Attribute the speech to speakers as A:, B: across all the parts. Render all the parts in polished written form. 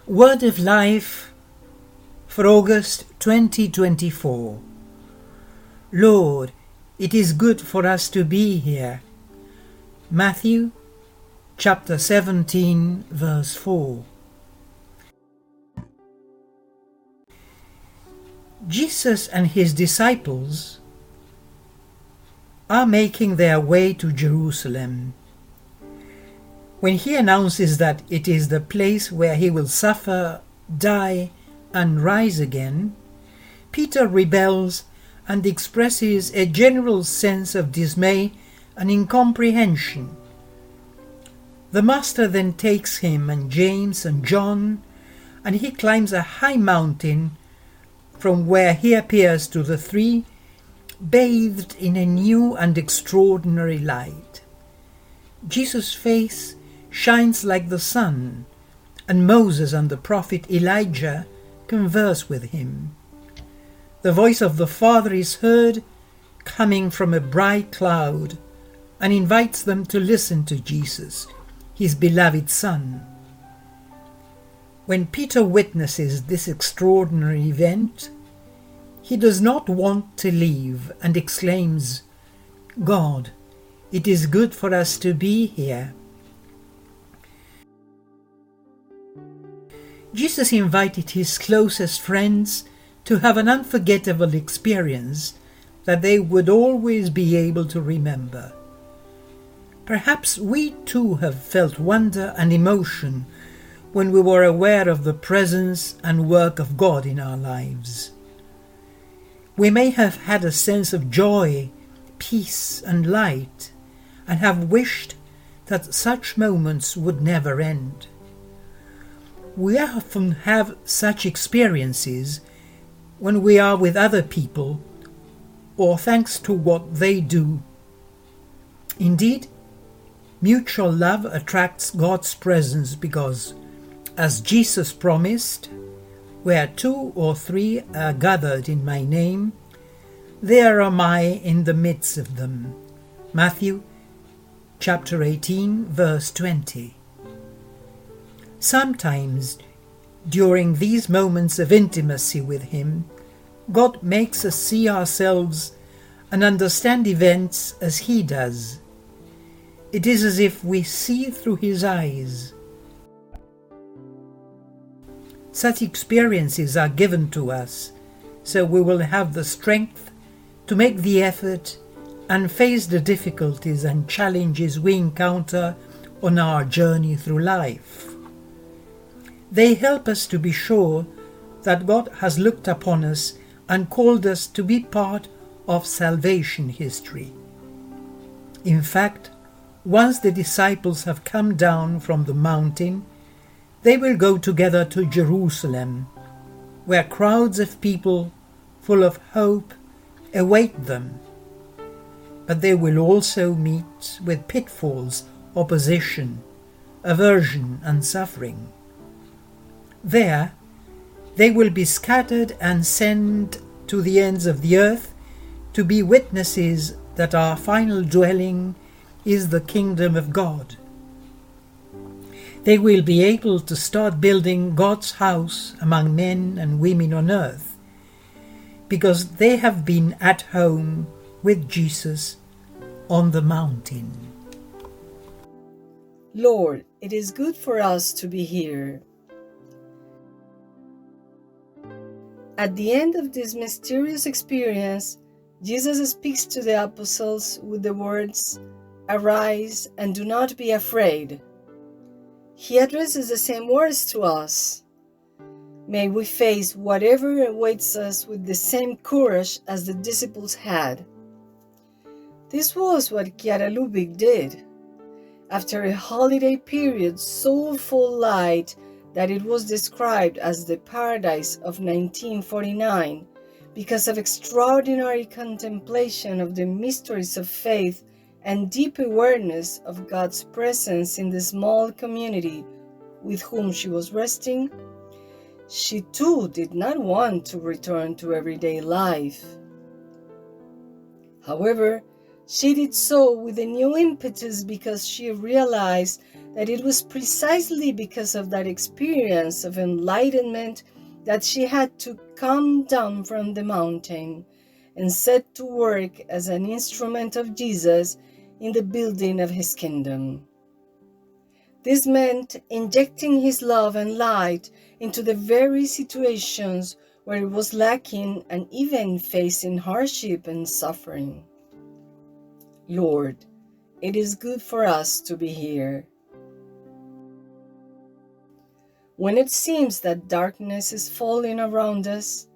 A: Word of Life for August 2024. Lord, it is good for us to be here. Matthew chapter 17 verse 4. Jesus and his disciples are making their way to Jerusalem. When he announces that it is the place where he will suffer, die, and rise again, Peter rebels and expresses a general sense of dismay and incomprehension. The Master then takes him and James and John, and he climbs a high mountain from where he appears to the three, bathed in a new and extraordinary light. Jesus' face shines like the sun, and Moses and the prophet Elijah converse with him. The voice of the Father is heard coming from a bright cloud and invites them to listen to Jesus, his beloved Son. When Peter witnesses this extraordinary event, he does not want to leave and exclaims, "God, it is good for us to be here." Jesus invited his closest friends to have an unforgettable experience that they would always be able to remember. Perhaps we too have felt wonder and emotion when we were aware of the presence and work of God in our lives. We may have had a sense of joy, peace, and light, and have wished that such moments would never end. We often have such experiences when we are with other people or thanks to what they do. Indeed, mutual love attracts God's presence because, as Jesus promised, "Where 2 or 3 are gathered in my name, there am I in the midst of them." Matthew chapter 18 verse 20. Sometimes, during these moments of intimacy with him, God makes us see ourselves and understand events as he does. It is as if we see through his eyes. Such experiences are given to us, so we will have the strength to make the effort and face the difficulties and challenges we encounter on our journey through life. They help us to be sure that God has looked upon us and called us to be part of salvation history. In fact, once the disciples have come down from the mountain, they will go together to Jerusalem, where crowds of people full of hope await them. But they will also meet with pitfalls, opposition, aversion, and suffering. There, they will be scattered and sent to the ends of the earth to be witnesses that our final dwelling is the kingdom of God. They will be able to start building God's house among men and women on earth, because they have been at home with Jesus on the mountain.
B: Lord, it is good for us to be here. At the end of this mysterious experience, Jesus speaks to the apostles with the words, "Arise and do not be afraid." He addresses the same words to us. May we face whatever awaits us with the same courage as the disciples had. This was what Chiara Lubich did. After a holiday period so full light that it was described as the paradise of 1949, because of extraordinary contemplation of the mysteries of faith and deep awareness of God's presence in the small community with whom she was resting, she too did not want to return to everyday life. However, She did so with a new impetus because she realized that it was precisely because of that experience of enlightenment that she had to come down from the mountain and set to work as an instrument of Jesus in the building of his kingdom. This meant injecting his love and light into the very situations where it was lacking and even facing hardship and suffering. Lord, it is good for us to be here. When it seems that darkness is falling around us,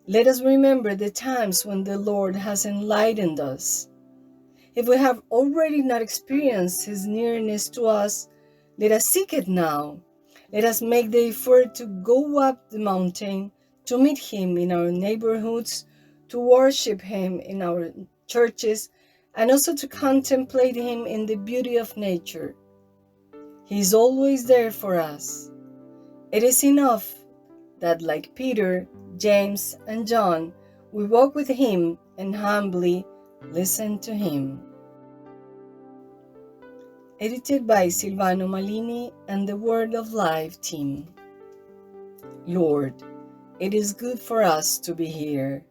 B: let us remember the times when the Lord has enlightened us. If we have already not experienced his nearness to us, let us seek it now. Let us make the effort to go up the mountain, to meet him in our neighborhoods, to worship him in our churches, and also to contemplate him in the beauty of nature. He is always there for us. It is enough that, like Peter, James, and John, we walk with him and humbly listen to him. Edited by Silvano Malini and the Word of Life team. Lord, it is good for us to be here.